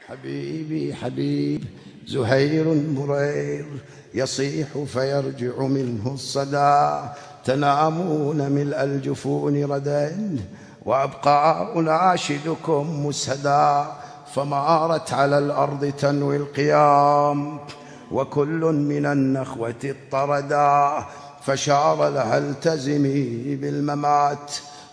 حبيبي حبيب زهير مرير يصيح فيرجع منه الصدى. تنامون ملء الجفون ردا وأبقى أناشدكم مسهدا. فمارت على الأرض تنوي القيام وكل من النخوة اضطردا. فشار لها التزمي بالممات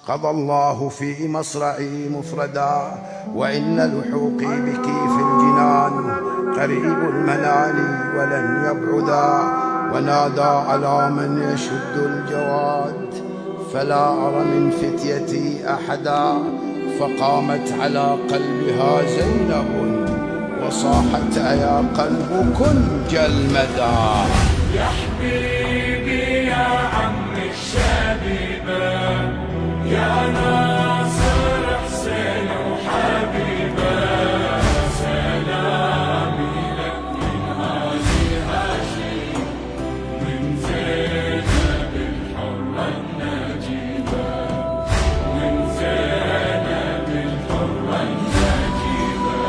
قضى الله في مصرعي مفردا. وإن لحوقي بك في الجنان قريب المنال ولن يبعدا. ونادى على من يشد الجواد فلا أرى من فتيتي أحدا. فقامت على قلبها زينب وصاحت أيا قلب كنج المدى. يا حبيبي يا عم الشبيبة يا ناصر حسين وحبيبة سلامي لك من هادي هاشم من زينب الحرة النجيبة من زينب الحرة النجيبة.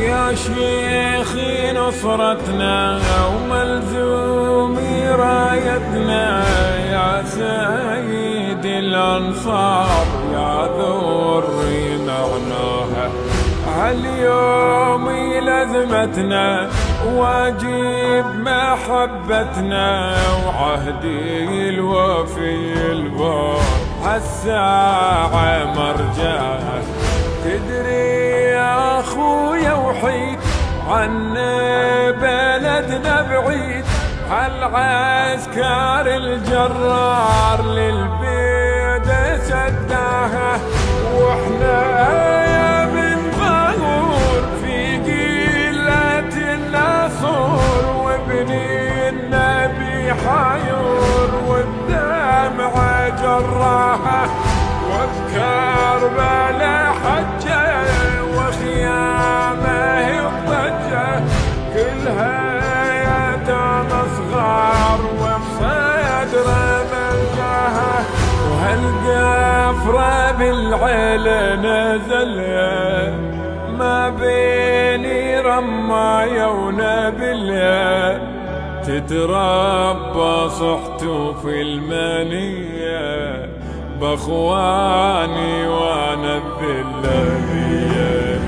يا شيخي نصرتنا وملزومي رايتنا يا سيد الأنصار يا ذري معناها. هاليوم لازمتنا واجب محبتنا وعهدي الوفي البار هالساعة مرجعها. تدري يا أخويا وحيد عن بلدنا بعيد هالعسكر الجرار للبيد سداها. واحنا يا بن غور في قلة النصور وابني النبي حيور والدمع جراها. وبكربلاء حجة وخيامه الضجة كلها يتامى صغار وبصدر ملقاها. وهالقفرة بالعيلة نزل ما بيني رماية ونبلية تتربى صحته في المنية باخواني وانا الذلة.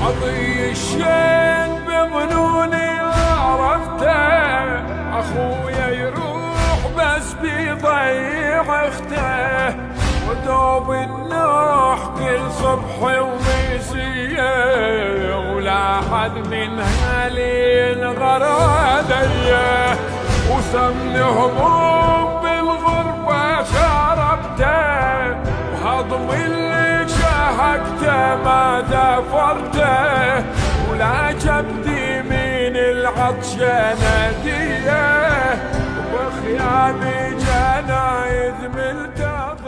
عضي الشين بظنوني عرفته اخويا يروح بس بيضيع اخته. ودوب النوح كل صبح ومسيه ولا حد من هالي الغرادية. وسمن هموم بالغربة شربته وهضم اللي شهقته ما دفرته. ولا جبدي من العطشة ناديه وبخيامي جنايد ملتقى.